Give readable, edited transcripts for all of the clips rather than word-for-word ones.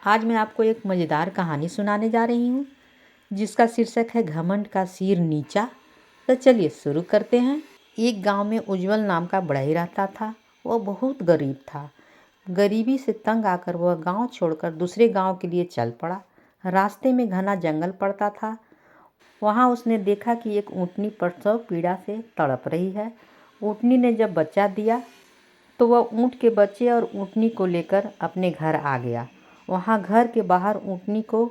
आज मैं आपको एक मज़ेदार कहानी सुनाने जा रही हूँ जिसका शीर्षक है घमंड का सिर नीचा। तो चलिए शुरू करते हैं। एक गांव में उज्जवल नाम का बढ़ई रहता था। वह बहुत गरीब था। गरीबी से तंग आकर वह गांव छोड़कर दूसरे गांव के लिए चल पड़ा। रास्ते में घना जंगल पड़ता था। वहाँ उसने देखा कि एक ऊँटनी प्रसव पीड़ा से तड़प रही है। ऊँटनी ने जब बच्चा दिया तो वह ऊँट के बच्चे और ऊँटनी को लेकर अपने घर आ गया। वहाँ घर के बाहर ऊँटनी को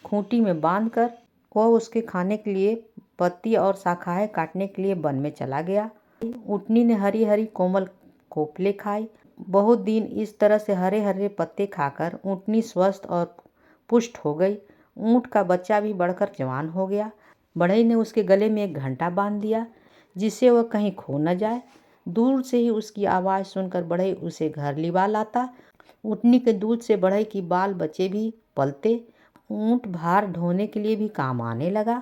खूंटी में बांधकर वह उसके खाने के लिए पत्ती और शाखाएं काटने के लिए वन में चला गया। ऊँटनी ने हरी हरी कोमल कोपले खाई। बहुत दिन इस तरह से हरे हरे पत्ते खाकर ऊँटनी स्वस्थ और पुष्ट हो गई। ऊँट का बच्चा भी बढ़कर जवान हो गया। बढ़ई ने उसके गले में एक घंटा बांध दिया जिससे वह कहीं खो न जाए। दूर से ही उसकी आवाज़ सुनकर बढ़ई उसे घर लिवा लाता। ऊँटनी के दूध से बढ़ई की बाल बच्चे भी पलते। ऊँट भार ढोने के लिए भी काम आने लगा।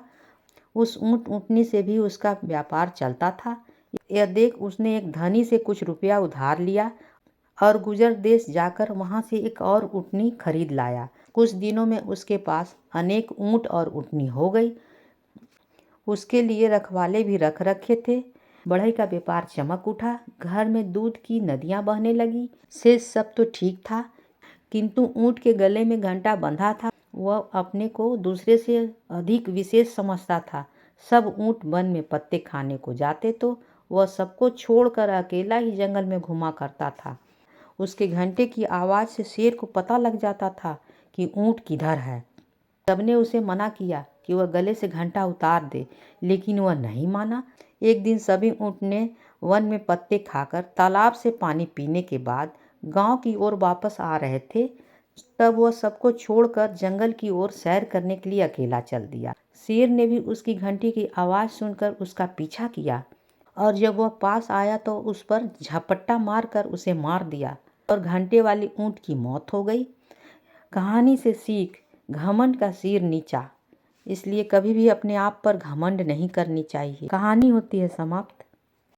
उस ऊँटनी से भी उसका व्यापार चलता था। यह देख उसने एक धनी से कुछ रुपया उधार लिया और गुजर देश जाकर वहाँ से एक और ऊँटनी खरीद लाया। कुछ दिनों में उसके पास अनेक ऊँट और ऊँटनी हो गई। उसके लिए रखवाले भी रख रखे थे। बढ़ई का व्यापार चमक उठा। घर में दूध की नदियाँ बहने लगी। शेष सब तो ठीक था, किंतु ऊँट के गले में घंटा बंधा था। वह अपने को दूसरे से अधिक विशेष समझता था। सब ऊँट वन में पत्ते खाने को जाते तो वह सबको छोड़कर अकेला ही जंगल में घुमा करता था। उसके घंटे की आवाज़ से शेर को पता लग जाता था कि ऊँट किधर है। सबने उसे मना किया कि वह गले से घंटा उतार दे, लेकिन वह नहीं माना। एक दिन सभी ऊँट ने वन में पत्ते खाकर तालाब से पानी पीने के बाद गांव की ओर वापस आ रहे थे। तब वह सबको छोड़कर जंगल की ओर सैर करने के लिए अकेला चल दिया। शेर ने भी उसकी घंटी की आवाज़ सुनकर उसका पीछा किया और जब वह पास आया तो उस पर झपट्टा मारकर उसे मार दिया और घंटे वाली ऊँट की मौत हो गई। कहानी से सीख, घमंड का सिर नीचा। इसलिए कभी भी अपने आप पर घमंड नहीं करनी चाहिए। कहानी होती है समाप्त।